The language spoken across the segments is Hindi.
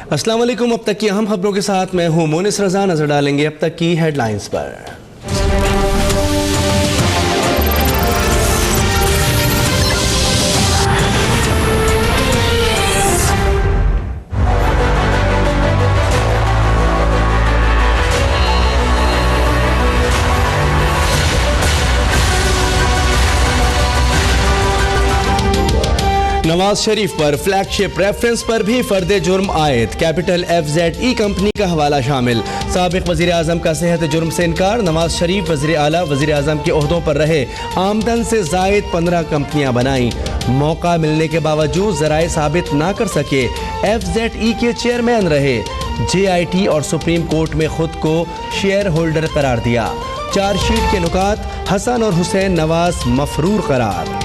अस्सलाम वालेकुम। अब तक की अहम खबरों के साथ मैं हूं मोनिस रजा। नजर डालेंगे अब तक की हेडलाइंस पर। नवाज शरीफ पर फ्लैगशिप रेफरेंस पर भी फर्दे जुर्म आयद। कैपिटल FZE कंपनी का हवाला शामिल। साबिक वजीर आजम का सेहत जुर्म से इनकार। नवाज शरीफ वजीर आला वजीर आजम के ओहदों पर रहे, आमदन से जायद 15 कंपनियां बनाई। मौका मिलने के बावजूद जराए साबित ना कर सके, FZE के चेयरमैन रहे। JIT और सुप्रीम कोर्ट में खुद को शेयर होल्डर करार दिया। चार्जशीट के नुकात, हसन और हुसैन नवाज मफरूर करार।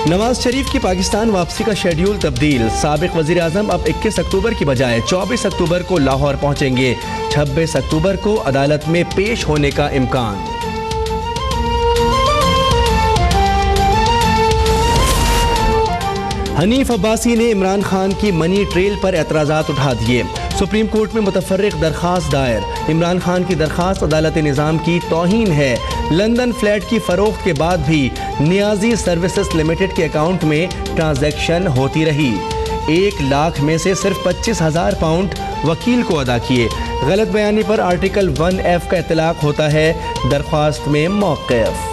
नवाज शरीफ की पाकिस्तान वापसी का शेड्यूल तब्दील। साबिक वजीर आजम अब 21 अक्टूबर की बजाय 24 अक्टूबर को लाहौर पहुंचेंगे। 26 अक्टूबर को अदालत में पेश होने का इम्कान। हनीफ अब्बासी ने इमरान खान की मनी ट्रेल पर एतराज़ात उठा दिए। सुप्रीम कोर्ट में मुतफर्रिक दरखास्त दायर। इमरान खान की दरखास्त अदालत निज़ाम की तौहीन है। लंदन फ्लैट की फरोख्त के बाद भी नियाजी सर्विसेज लिमिटेड के अकाउंट में ट्रांजैक्शन होती रही। 1 लाख में से सिर्फ 25,000 पाउंड वकील को अदा किए। गलत बयानी पर आर्टिकल 1F का इतलाक होता है। दरख्वास्त में मौक़िफ़।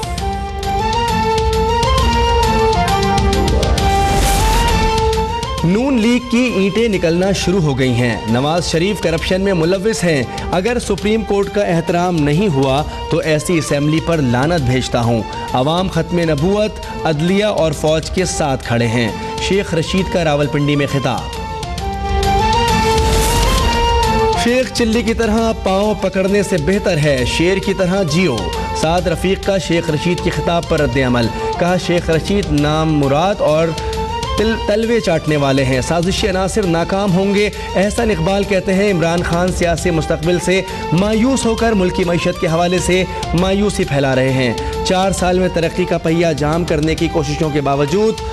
नून लीग की ईंटें निकलना शुरू हो गई हैं। नवाज शरीफ करप्शन में मुलव्विस हैं। अगर सुप्रीम कोर्ट का एहतराम नहीं हुआ तो ऐसी असेंबली पर लानत भेजता हूँ। अवाम खत्म नबूवत, अदलिया और फौज के साथ खड़े हैं। शेख रशीद का रावलपिंडी में खिताब। शेख चिल्ली की तरह पाँव पकड़ने से बेहतर है शेर की तरह जियो। साद रफीक का शेख रशीद के खिताब पर रद्द अमल। कहा, शेख रशीद नाम मुराद और तलवे चाटने वाले हैं। साजिशी अनासिर नाकाम होंगे। एहसन इकबाल कहते हैं, इमरान खान सियासी मुस्तकबिल से मायूस होकर मुल्की मईशत के हवाले से मायूसी फैला रहे हैं। 4 साल में तरक्की का पहिया जाम करने की कोशिशों के बावजूद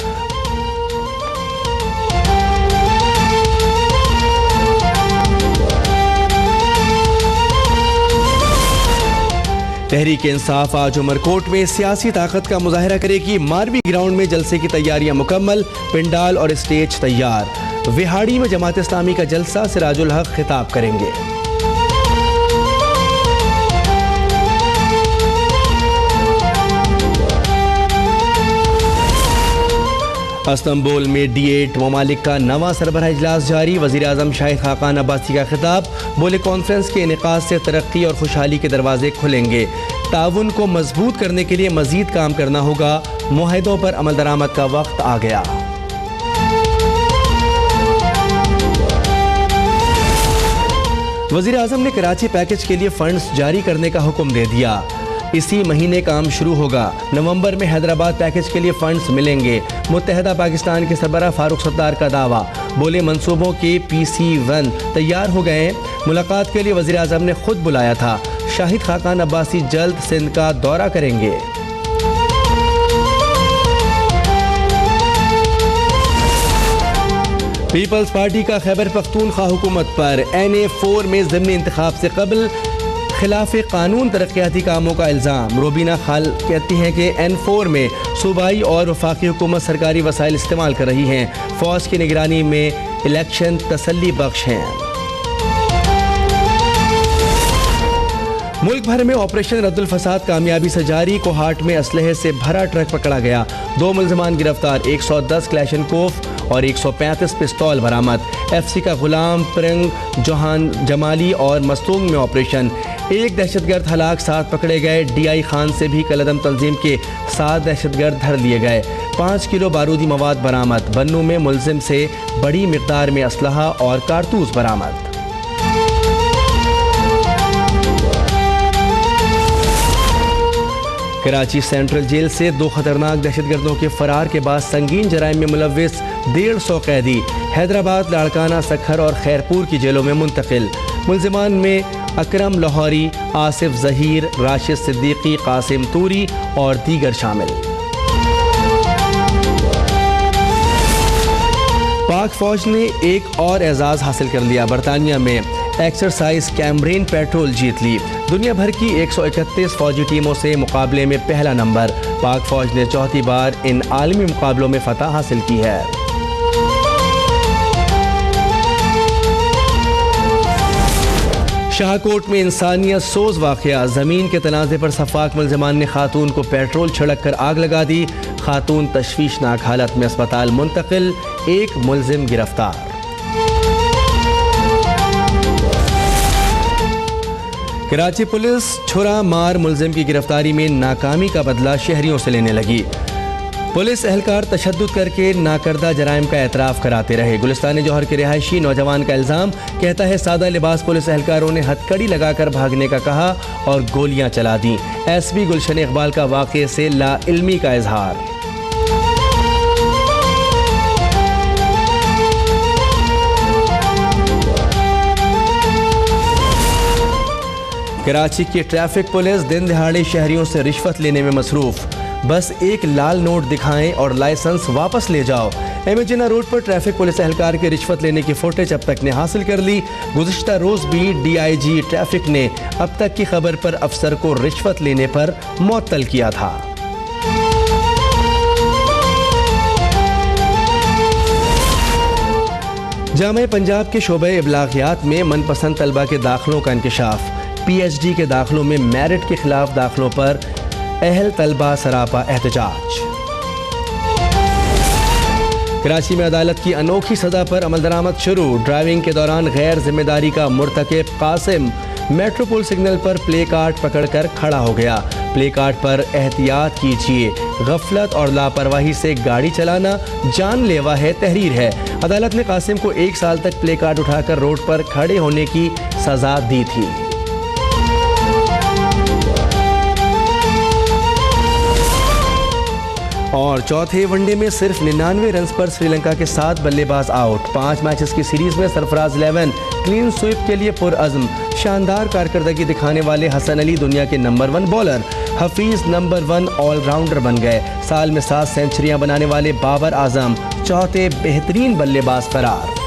तहरीक इंसाफ आज उमरकोट में सियासी ताकत का मुजाहरा करेगी। मारवी ग्राउंड में जलसे की तैयारियां मुकम्मल, पिंडाल और स्टेज तैयार। विहाड़ी में जमात इस्लामी का जलसा, सिराजुल हक खिताब करेंगे। इस्तांबुल में D8 ममालिक का नवा सरबराह इजलास जारी। वज़ीर आज़म शाहिद खाकान अब्बासी का खिताब। बोले, कॉन्फ्रेंस के इनेकाद से तरक्की और खुशहाली के दरवाजे खुलेंगे। ताउन को मजबूत करने के लिए मजीद काम करना होगा। मुआहदों पर अमल दरामद का वक्त आ गया। वज़ीर आज़म ने कराची पैकेज के लिए फंड्स जारी करने का हुक्म दे दिया। इसी महीने काम शुरू होगा। नवंबर में हैदराबाद पैकेज के लिए फंड्स मिलेंगे। मुत्तहदा पाकिस्तान के सरबराह फारूक सत्तार का दावा। बोले, मंसूबों के PC1 तैयार हो गए। मुलाकात के लिए वज़ीर आज़म ने खुद बुलाया था। शाहिद खाकान अब्बासी जल्द सिंध का दौरा करेंगे। पीपल्स पार्टी का खैबर पख्तूनख्वा हुकूमत पर NA4 में ज़िमनी इंतखाब से कबल खिलाफ कानून तरक्याती कामों का इल्ज़ाम। रोबीना खाल कहती हैं कि N4 में सूबाई और वफाकी हुकूमत सरकारी वसाइल इस्तेमाल कर रही हैं। फौज की निगरानी में इलेक्शन तसल्ली बख्श हैं। मुल्क भर में ऑपरेशन रद्दुल फसाद कामयाबी से जारी। कोहाट में असलहे से भरा ट्रक पकड़ा गया। 2 मुल्ज़िमान गिरफ्तार। 110 क्लैशनकोफ और 135 पिस्तौल बरामद। FC का गुलाम परंग जोहान जमाली और मस्तूंग में ऑपरेशन। 1 दहशतगर्द हलाक, 7 पकड़े गए। DI खान से भी कलदम तंजीम के 7 दहशतगर्द धर लिए गए। 5 किलो बारूदी मवाद बरामद। बन्नू में मुलजिम से बड़ी मिकदार में असलहा और कारतूस बरामद। कराची सेंट्रल जेल से 2 खतरनाक दहशतगर्दों के फरार के बाद संगीन जराइम में मुलव्विस 150 कैदी हैदराबाद, लाड़काना, सखर और खैरपुर की जेलों में मुंतकिल। मुल्जिमान में अकरम लाहौरी, आसिफ जहीर, राशिद सिद्दीकी, कासिम तूरी और दीगर शामिल। पाक फौज ने एक और एजाज़ हासिल कर लिया। बरतानिया में एक्सरसाइज कैमरेन पेट्रोल जीत ली। दुनिया भर की 131 फौजी टीमों से मुकाबले में पहला नंबर। पाक फौज ने चौथी बार इन आलमी मुकाबलों में फतह हासिल की है। शाहकोट में इंसानियत सोज वाक़या। ज़मीन के तनाज़े पर सफाक मुल्ज़िमान ने खातून को पेट्रोल छिड़क कर आग लगा दी। खातून तशवीशनाक हालत में अस्पताल मुंतकिल, एक मुल्ज़िम गिरफ्तार। कराची पुलिस छुरा मार मुल्ज़िम की गिरफ्तारी में नाकामी का बदला शहरियों से लेने लगी। पुलिस एहलकार तशद्दुद करके नाकर्दा जराइम का एतराफ़ कराते रहे। गुलिस्तान जौहर के रिहायशी नौजवान का इल्ज़ाम, कहता है सादा लिबास पुलिस एहलकारों ने हथकड़ी लगाकर भागने का कहा और गोलियां चला दी। एसपी गुलशन इकबाल का वाक़े से लाइल्मी का इजहार। कराची की ट्रैफिक पुलिस दिन दिहाड़े शहरियों से रिश्वत लेने में मसरूफ। बस एक लाल नोट दिखाएं और लाइसेंस वापस ले जाओ। एमजिना रोड पर ट्रैफिक पुलिस एहलकार के रिश्वत लेने की फुटेज अब तक ने हासिल कर ली। गुज़िश्ता रोज भी DIG ट्रैफिक ने अब तक की खबर पर अफसर को रिश्वत लेने पर मुअत्तल किया था। जामे पंजाब के शोबे इब्लागियात में मनपसंद तलबा के दाखिलों का इंकशाफ। PhD के दाखिलों में मेरिट के खिलाफ दाखिलों पर अहल तलबा सरापा एहतजाज। कराची में अदालत की अनोखी सजा पर अमल दरामद शुरू। ड्राइविंग के दौरान गैर जिम्मेदारी का मुर्तकिब कासिम मेट्रोपोल सिग्नल पर प्ले कार्ड पकड़कर खड़ा हो गया। प्ले कार्ड पर एहतियात कीजिए, गफलत और लापरवाही से गाड़ी चलाना जानलेवा है, तहरीर है। अदालत ने कासिम को 1 साल तक प्ले कार्ड उठाकर रोड पर खड़े होने की सजा दी थी। और चौथे वनडे में सिर्फ 99 रन पर श्रीलंका के 7 बल्लेबाज आउट। 5 मैचेस की सीरीज में सरफराज 11 क्लीन स्वीप के लिए पुरअज़्म। शानदार कारकर्दगी दिखाने वाले हसन अली दुनिया के number 1 bowler. Hafeez number 1 allrounder बन गए। साल में 7 सेंचुरियां बनाने वाले बाबर आजम चौथे बेहतरीन बल्लेबाज करार।